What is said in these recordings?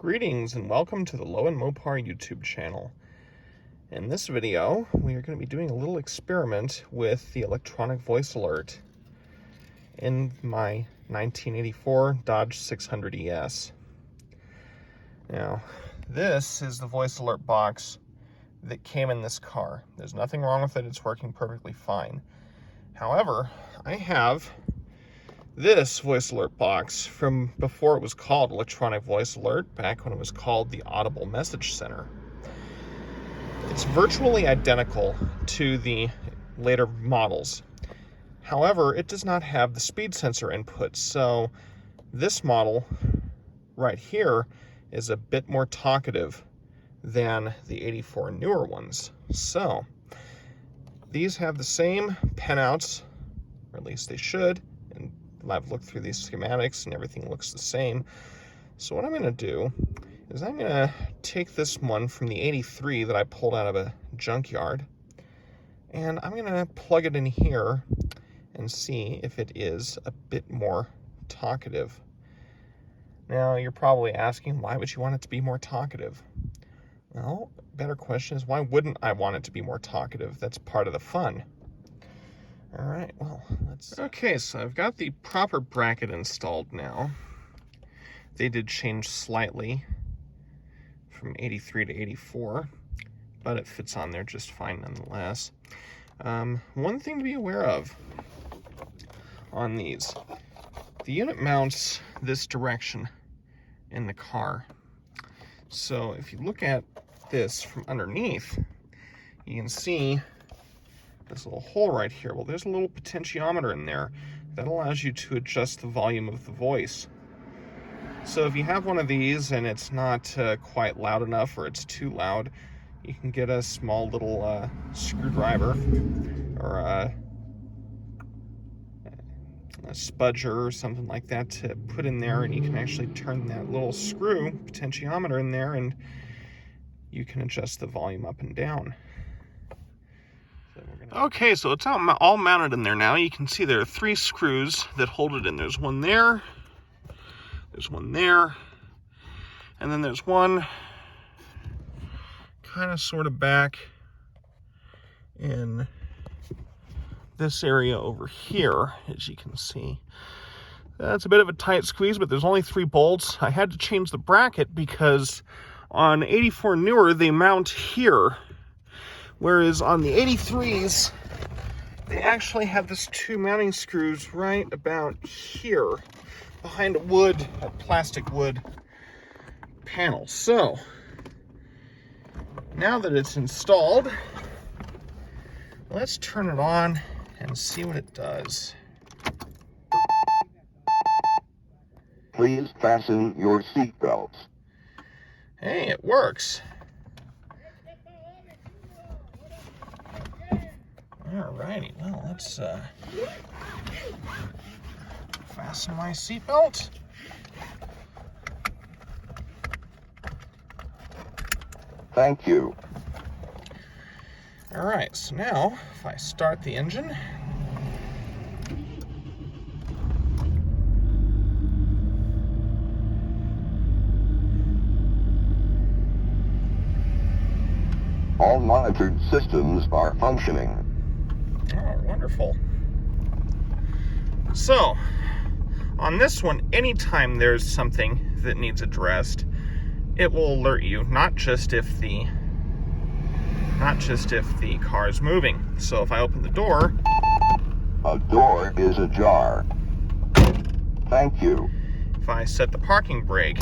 Greetings and welcome to the Low and Mopar YouTube channel. In this video, we are going to be doing a little experiment with the electronic voice alert in my 1984 Dodge 600 ES. Now, this is the voice alert box that came in this car. There's nothing wrong with it, it's working perfectly fine. However, I have this voice alert box from before it was called electronic voice alert, back when it was called the Audible Message Center. It's virtually identical to the later models. However, it does not have the speed sensor input, so this model right here is a bit more talkative than the 84 newer ones. So these have the same pinouts, or at least they should, and I've looked through these schematics and everything looks the same. So what I'm going to do is I'm going to take this one from the 83 that I pulled out of a junkyard, and I'm going to plug it in here and see if it is a bit more talkative. Now you're probably asking, why would you want it to be more talkative? Well, better question is, why wouldn't I want it to be more talkative? That's part of the fun. All right, well, let's... Okay, so I've got the proper bracket installed now. They did change slightly from 83 to 84, but it fits on there just fine nonetheless. One thing to be aware of on these, the unit mounts this direction in the car. So if you look at this from underneath, you can see this little hole right here. Well, there's a little potentiometer in there that allows you to adjust the volume of the voice. So if you have one of these and it's not quite loud enough, or it's too loud, you can get a small little screwdriver or a spudger or something like that to put in there, and you can actually turn that little screw potentiometer in there and you can adjust the volume up and down. Okay, so it's all mounted in there now. You can see there are 3 screws that hold it in. There's one there, there's one there, and then there's one kind of sort of back in this area over here, as you can see. That's a bit of a tight squeeze, but there's only 3 bolts. I had to change the bracket because on 84 newer, they mount here. Whereas on the 83s, they actually have this 2 mounting screws right about here behind a plastic wood panel. So now that it's installed, let's turn it on and see what it does. Please fasten your seatbelts. Hey, it works. Alrighty, well, let's fasten my seatbelt. Thank you. Alright, so now, if I start the engine, all monitored systems are functioning. oh, wonderful. So, on this one, anytime there's something that needs addressed, it will alert you, not just if the car is moving. So if I open the door, A door is ajar. Thank you. if I set the parking brake,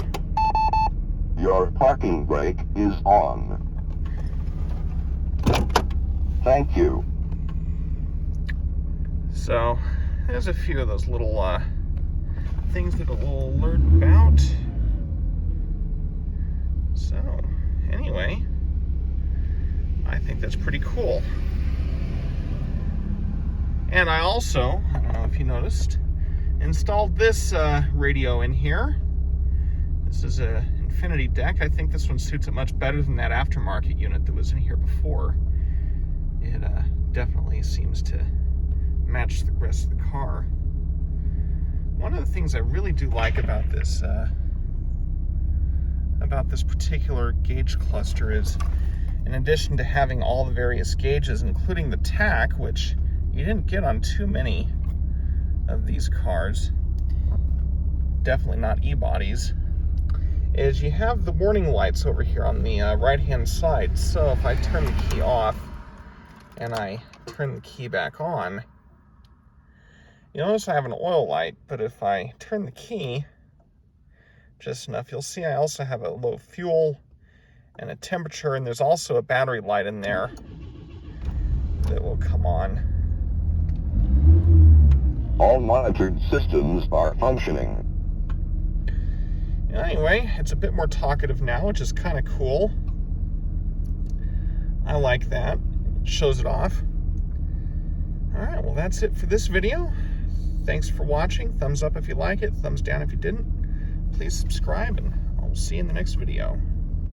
Your parking brake is on. Thank you. so there's a few of those little things that it will alert about. So anyway, I think that's pretty cool. And I also, I don't know if you noticed, installed this radio in here. This is a Infinity deck. I think this one suits it much better than that aftermarket unit that was in here before. It definitely seems to match the rest of the car. One of the things I really do like about this about this particular gauge cluster is, in addition to having all the various gauges, including the tach, which you didn't get on too many of these cars, definitely not e-bodies, is you have the warning lights over here on the right-hand side. So if I turn the key off and I turn the key back on, you notice I have an oil light, but if I turn the key just enough, you'll see I also have a low fuel and a temperature, and there's also a battery light in there that will come on. All monitored systems are functioning. Anyway, it's a bit more talkative now, which is kind of cool. I like that. It shows it off. Alright, well that's it for this video. Thanks for watching. Thumbs up if you like it, thumbs down if you didn't. Please subscribe, and I'll see you in the next video.